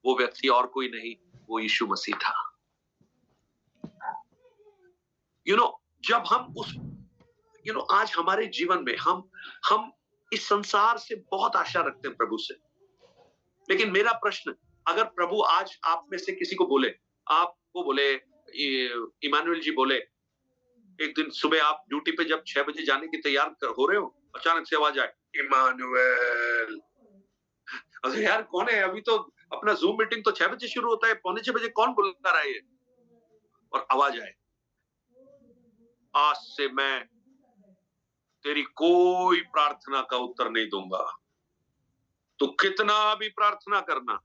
वो व्यक्ति और कोई नहीं, वो यीशु मसीह था। जब हम उस आज हमारे जीवन में हम इस संसार से बहुत आशा रखते हैं प्रभु से, लेकिन मेरा प्रश्न, अगर प्रभु आज आप में से किसी को बोले, आपको बोले, इमानुएल जी बोले, एक दिन सुबह आप ड्यूटी पे जब 6 बजे जाने की तैयार हो रहे हो, अचानक से आवाज आए, इमानुएल। अरे यार कौन है? अभी तो अपना जूम मीटिंग तो 6 बजे शुरू होता है, 5:45 बजे कौन बुला रहा है ये? और आवाज आए, आज से मैं तेरी कोई प्रार्थना का उत्तर नहीं दूंगा, तो कितना भी प्रार्थना करना,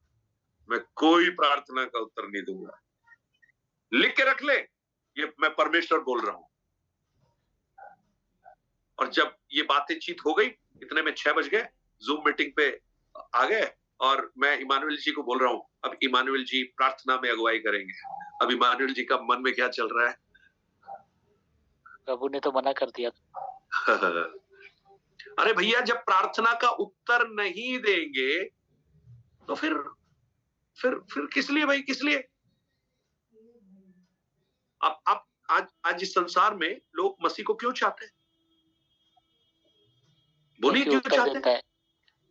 मैं कोई प्रार्थना का उत्तर नहीं दूंगा। लिख के रख ले, ये मैं परमेश्वर बोल रहा हूं। और जब ये बातें चीत हो गई, इतने में 6 बज गए, जूम मीटिंग पे आ गए, और मैं इमानुएल जी को बोल रहा हूं, अब इमानुएल जी प्रार्थना में अगुवाई करेंगे। अब इमानुएल जी का मन में क्या चल रहा है? प्रभु ने तो मना कर दिया। अरे भैया, जब प्रार्थना का उत्तर नहीं देंगे तो फिर किस लिए भाई, किस लिए? अब आज इस संसार में लोग मसीह को क्यों चाहते हैं? बोलिए क्यों चाहते हैं?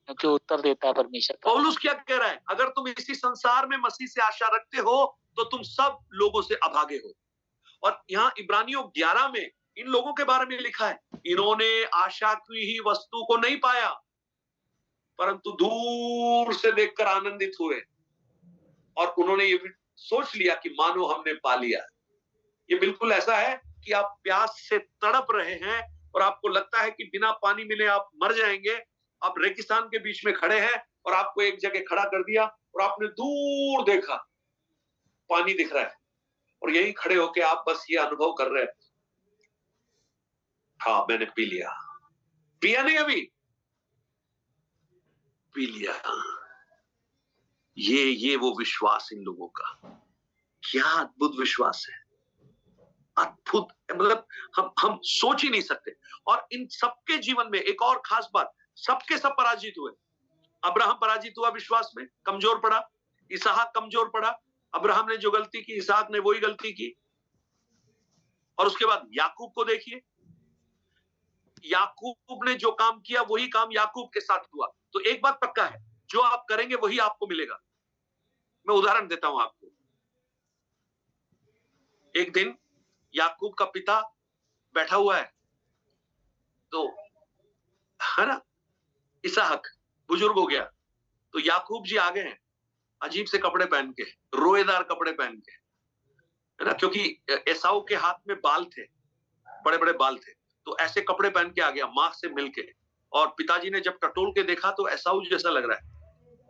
क्योंकि उत्तर देता है परमेश्वर। पौलुस क्या कह रहा है? अगर तुम इसी संसार में मसीह से आशा रखते हो तो तुम सब लोगों से अभागे हो। और यहाँ इब्रानियों 11 में इन लोगों के बारे में लिखा है, इन्होंने आशा की ही वस्तु को नहीं पाया, परंतु दूर से देखकर आनंदित हुए, और उन्होंने ये सोच लिया कि मानो हमने पा लिया। ये बिल्कुल ऐसा है कि आप प्यास से तड़प रहे हैं और आपको लगता है कि बिना पानी मिले आप मर जाएंगे। आप रेगिस्तान के बीच में खड़े हैं और आपको एक जगह खड़ा कर दिया और आपने दूर देखा, पानी दिख रहा है, और यहीं खड़े होके आप बस ये अनुभव कर रहे हैं, हाँ मैंने पी लिया। पिया नहीं अभी, पी लिया। ये वो विश्वास इन लोगों का, क्या अद्भुत विश्वास है, अद्भुत, मतलब हम सोच ही नहीं सकते। और इन सबके जीवन में एक और खास बात, सबके सब पराजित हुए। अब्राहम पराजित हुआ विश्वास में, कमजोर पड़ा। इसहाक कमजोर पड़ा, अब्राहम ने जो गलती की इसहाक ने वही गलती की। और उसके बाद याकूब को देखिए, याकूब ने जो काम किया वही काम याकूब के साथ हुआ। तो एक बात पक्का है, जो आप करेंगे वही आपको मिलेगा। मैं उदाहरण देता हूं आपको। एक दिन याकूब का पिता बैठा हुआ है, तो है ना, इसहाक बुजुर्ग हो गया, तो याकूब जी आ गए हैं अजीब से कपड़े पहन के, रोएदार कपड़े पहन के, है ना, क्योंकि एसाऊ के हाथ में बाल थे, बड़े बड़े बाल थे, तो ऐसे कपड़े पहन के आ गया मां से मिलके। और पिताजी ने जब टटोल के देखा तो एसाऊ जैसा लग रहा है,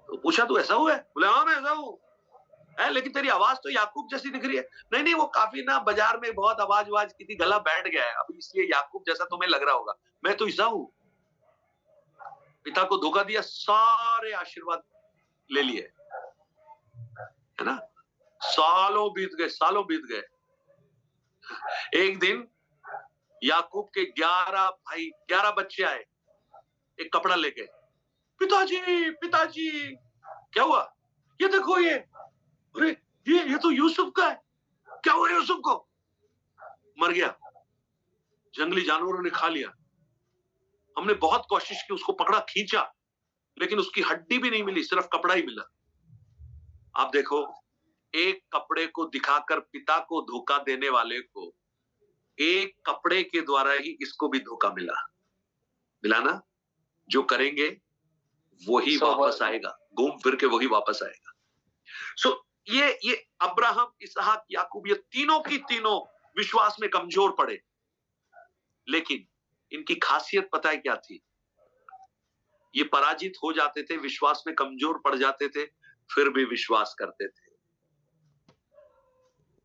तो पूछा तू एसाऊ है? बोले हाँ मैं एसाऊ है, लेकिन तेरी आवाज तो याकूब जैसी दिख रही है। नहीं वो काफी ना बाजार में बहुत आवाज की थी, गला बैठ गया है अब, इसलिए याकूब जैसा तुम्हें लग रहा होगा, मैं तो ईसाऊ। पिता को धोखा दिया, सारे आशीर्वाद ले लिए, है ना। सालों बीत गए। एक दिन याकूब के 11 बच्चे आए, एक कपड़ा लेके, पिताजी क्या हुआ? ये देखो, ये अरे ये तो यूसुफ का है। क्या हुआ यूसुफ को? मर गया, जंगली जानवरों ने खा लिया। हमने बहुत कोशिश की, उसको पकड़ा, खींचा, लेकिन उसकी हड्डी भी नहीं मिली, सिर्फ कपड़ा ही मिला। आप देखो, एक कपड़े को दिखाकर पिता को धोखा देने वाले को एक कपड़े के द्वारा ही इसको भी धोखा मिला ना। जो करेंगे वही वापस आएगा, घूम फिर के वही वापस आएगा। सो ये अब्राहम, इसहाक, याकूब, ये तीनों की तीनों विश्वास में कमजोर पड़े, लेकिन इनकी खासियत पता है क्या थी? ये पराजित हो जाते थे, विश्वास में कमजोर पड़ जाते थे, फिर भी विश्वास करते थे।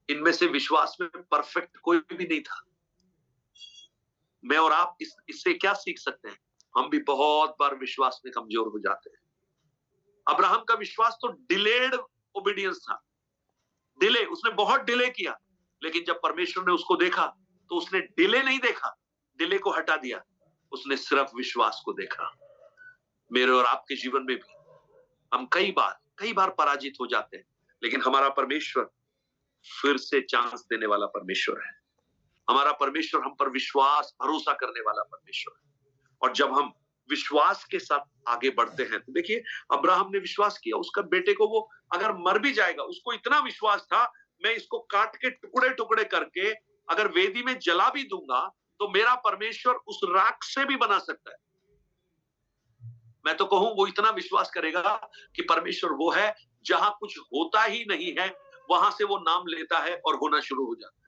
इनमें से विश्वास में परफेक्ट कोई भी नहीं था। मैं और आप इससे क्या सीख सकते हैं? हम भी बहुत बार विश्वास में कमजोर हो जाते हैं। अब्राहम का विश्वास तो डिलेड ओबीडियंस था, डिले, उसने बहुत डिले किया, लेकिन जब परमेश्वर ने उसको देखा तो उसने डिले नहीं देखा, डिले को हटा दिया, उसने सिर्फ विश्वास को देखा। मेरे और आपके जीवन में भी हम कई कई बार पराजित हो जाते हैं, लेकिन हमारा परमेश्वर फिर से चांस देने वाला परमेश्वर है। हमारा परमेश्वर हम पर विश्वास भरोसा करने वाला परमेश्वर है। और जब हम विश्वास के साथ आगे बढ़ते हैं, तो देखिए अब्राहम ने विश्वास किया, उसका बेटे को वो अगर मर भी जाएगा, उसको इतना विश्वास था, मैं इसको काट के टुकड़े टुकड़े करके अगर वेदी में जला भी दूंगा तो मेरा परमेश्वर उस राख से भी बना सकता है। मैं तो कहूं वो इतना विश्वास करेगा कि परमेश्वर वो है, जहां कुछ होता ही नहीं है वहां से वो नाम लेता है और होना शुरू हो जाता है।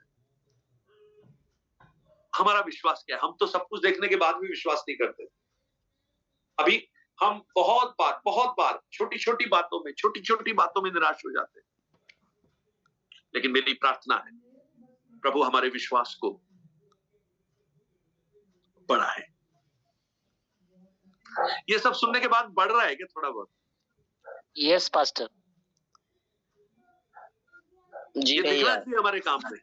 हमारा विश्वास क्या है? हम तो सब कुछ देखने के बाद भी विश्वास नहीं करते। अभी हम बहुत बार छोटी छोटी बातों में निराश हो जाते हैं। लेकिन मेरी प्रार्थना है, प्रभु हमारे विश्वास को बढ़ाए। ये सब सुनने के बाद बढ़ रहा है क्या थोड़ा बहुत? यस पास्टर जी। ये दिखना चाहिए हमारे काम में।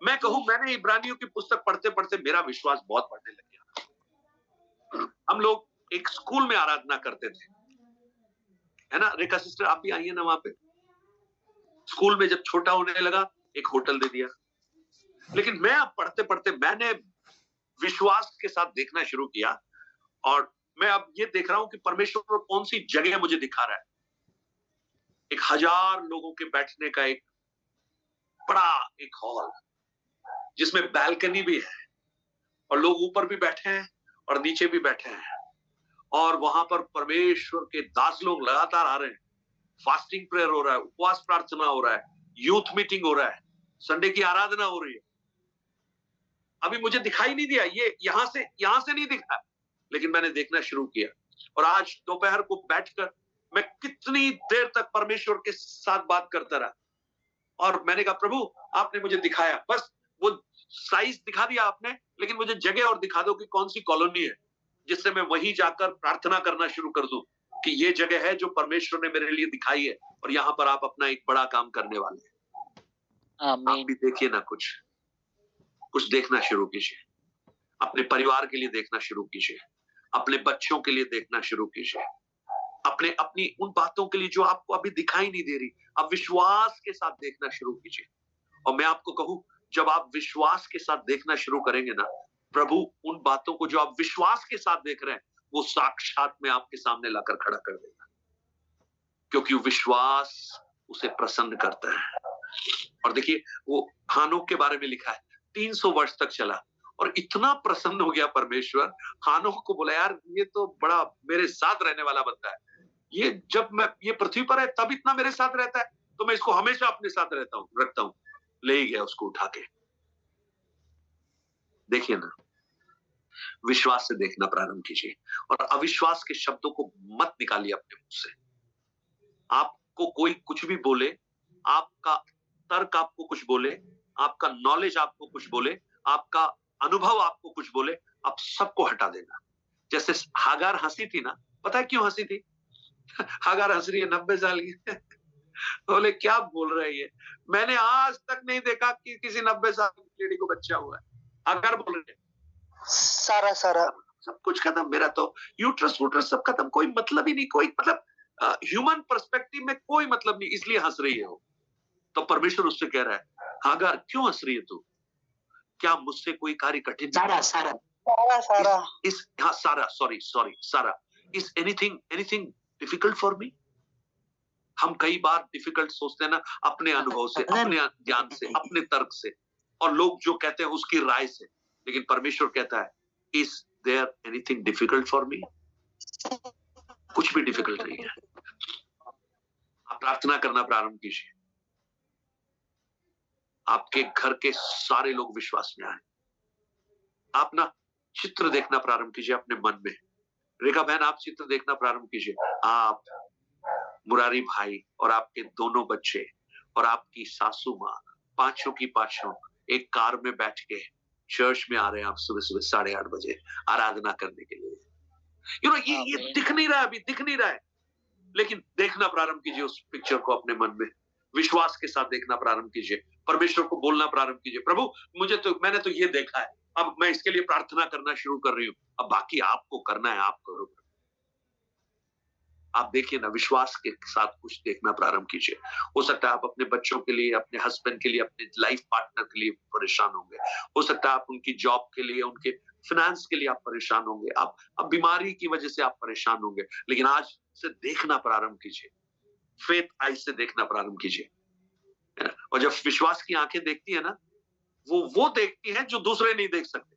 मैं कहूं, मैंने इब्रानियों की पुस्तक पढ़ते पढ़ते मेरा विश्वास बहुत बढ़ने लग गया। हम लोग एक स्कूल में आराधना करते थे, है ना? रेखा सिस्टर आप भी आई है ना वहां पे? स्कूल में जब छोटा होने लगा, एक होटल दे दिया। लेकिन मैं अब पढ़ते पढ़ते मैंने विश्वास के साथ देखना शुरू किया, और मैं अब ये देख रहा हूं कि परमेश्वर कौन सी जगह मुझे दिखा रहा है। एक 1000 लोगों के बैठने का एक बड़ा एक हॉल, जिसमें बैल्कनी भी है, और लोग ऊपर भी बैठे हैं और नीचे भी बैठे हैं, और वहां पर परमेश्वर के दास लोग लगातार आ रहे हैं। फास्टिंग प्रेयर हो रहा है, उपवास प्रार्थना हो रहा है, यूथ मीटिंग हो रहा है, संडे की आराधना हो रही है। अभी मुझे दिखाई नहीं दिया, ये यहां से नहीं दिखा, लेकिन मैंने देखना शुरू किया। और आज दोपहर को बैठकर मैं कितनी देर तक परमेश्वर के साथ बात करता रहा, और मैंने कहा प्रभु आपने मुझे दिखाया, बस वो साइज दिखा दिया आपने, लेकिन मुझे जगह और दिखा दो कि कौन सी कॉलोनी है, जिससे मैं वहीं जाकर प्रार्थना करना शुरू कर दूं कि ये जगह है जो परमेश्वर ने मेरे लिए दिखाई है, और यहाँ पर आप अपना एक बड़ा काम करने वाले हैं। आप भी देखिए ना, कुछ देखना शुरू कीजिए। अपने परिवार के लिए देखना शुरू कीजिए, अपने बच्चों के लिए देखना शुरू कीजिए, अपनी उन बातों के लिए जो आपको अभी दिखाई नहीं दे रही, आप विश्वास के साथ देखना शुरू कीजिए। और मैं आपको कहूं, जब आप विश्वास के साथ देखना शुरू करेंगे ना, प्रभु उन बातों को जो आप विश्वास के साथ देख रहे हैं, वो साक्षात में आपके सामने लाकर खड़ा कर देगा, क्योंकि विश्वास उसे प्रसन्न करता है। और देखिए वो हानोक के बारे में लिखा है, 300 वर्ष तक चला और इतना प्रसन्न हो गया परमेश्वर, हानोक को बोला यार ये तो बड़ा मेरे साथ रहने वाला बंदा है, ये जब मैं ये पृथ्वी पर है तब इतना मेरे साथ रहता है, तो मैं इसको हमेशा अपने साथ रखता हूं। ले ही गया उसको उठा के। देखिए ना, विश्वास से देखना प्रारंभ कीजिए, और अविश्वास के शब्दों को मत निकालिए अपने मुंह से। आपको कोई कुछ भी बोले, आपका तर्क आपको कुछ बोले, आपका नॉलेज आपको कुछ बोले, आपका अनुभव आपको कुछ बोले, आप सबको हटा देना। जैसे हागार हंसी थी ना, पता है क्यों हंसी थी? हागार हंस रही है 90 साल की। बोले क्या बोल रही है, मैंने आज तक नहीं देखा कि किसी 90 साल की लेडी को बच्चा हुआ है। हागार बोल रही है सारा सब कुछ खत्म, मेरा तो यूट्रस वूट्रस सब खत्म, कोई मतलब ही नहीं, कोई मतलब ह्यूमन पर्सपेक्टिव में कोई मतलब नहीं, इसलिए हंस रही है वो। तो परमेश्वर उससे कह रहा है, हागार क्यों हंस रही है तू? क्या मुझसे कोई कार्य कठिन? सारा इज एनीथिंग डिफिकल्ट फॉर मी? हम कई बार डिफिकल्ट सोचते हैं ना, अपने अनुभव से, अपने ज्ञान से, अपने तर्क से, और लोग जो कहते हैं उसकी राय से। लेकिन परमेश्वर कहता है, is there anything difficult for me? कुछ भी डिफिकल्ट नहीं है। आप प्रार्थना करना प्रारंभ कीजिए, आपके घर के सारे लोग विश्वास में आए। आप ना चित्र देखना प्रारंभ कीजिए अपने मन में। रेखा बहन आप चित्र देखना प्रारंभ कीजिए, आप, मुरारी भाई और आपके दोनों बच्चे और आपकी सासू माँ, पांचों की पांचों एक कार में बैठ के चर्च में आ रहे हैं आप सुबह 8:30 बजे आराधना करने के लिए। ये दिख नहीं रहा है, अभी दिख नहीं रहा है, लेकिन देखना प्रारंभ कीजिए उस पिक्चर को अपने मन में, विश्वास के साथ देखना प्रारंभ कीजिए, परमेश्वर को बोलना प्रारंभ कीजिए, प्रभु मैंने तो ये देखा है, अब मैं इसके लिए प्रार्थना करना शुरू कर रही हूँ, अब बाकी आपको करना है, आप करो। आप देखिए ना, विश्वास के साथ कुछ देखना प्रारंभ कीजिए। हो सकता है आप अपने बच्चों के लिए, अपने हस्बैंड के लिए, अपने लाइफ पार्टनर के लिए परेशान होंगे। हो सकता है आप उनकी जॉब के लिए, उनके फाइनेंस के लिए आप परेशान होंगे। आप अब बीमारी की वजह से आप परेशान होंगे, लेकिन आज से देखना प्रारंभ कीजिए। फेथ आई से देखना प्रारंभ कीजिए, है ना? और जब विश्वास की आंखें देखती है ना, वो देखती हैं जो दूसरे नहीं देख सकते।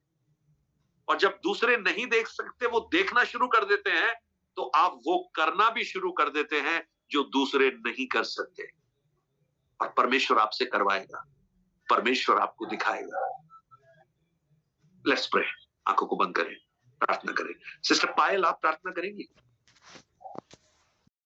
और जब दूसरे नहीं देख सकते, वो देखना शुरू कर देते हैं, तो आप वो करना भी शुरू कर देते हैं जो दूसरे नहीं कर सकते। और परमेश्वर आपसे करवाएगा, परमेश्वर आपको दिखाएगा। Let's pray. आंखों को बंद करें, प्रार्थना करें। सिस्टर पायल, आप प्रार्थना करेंगी?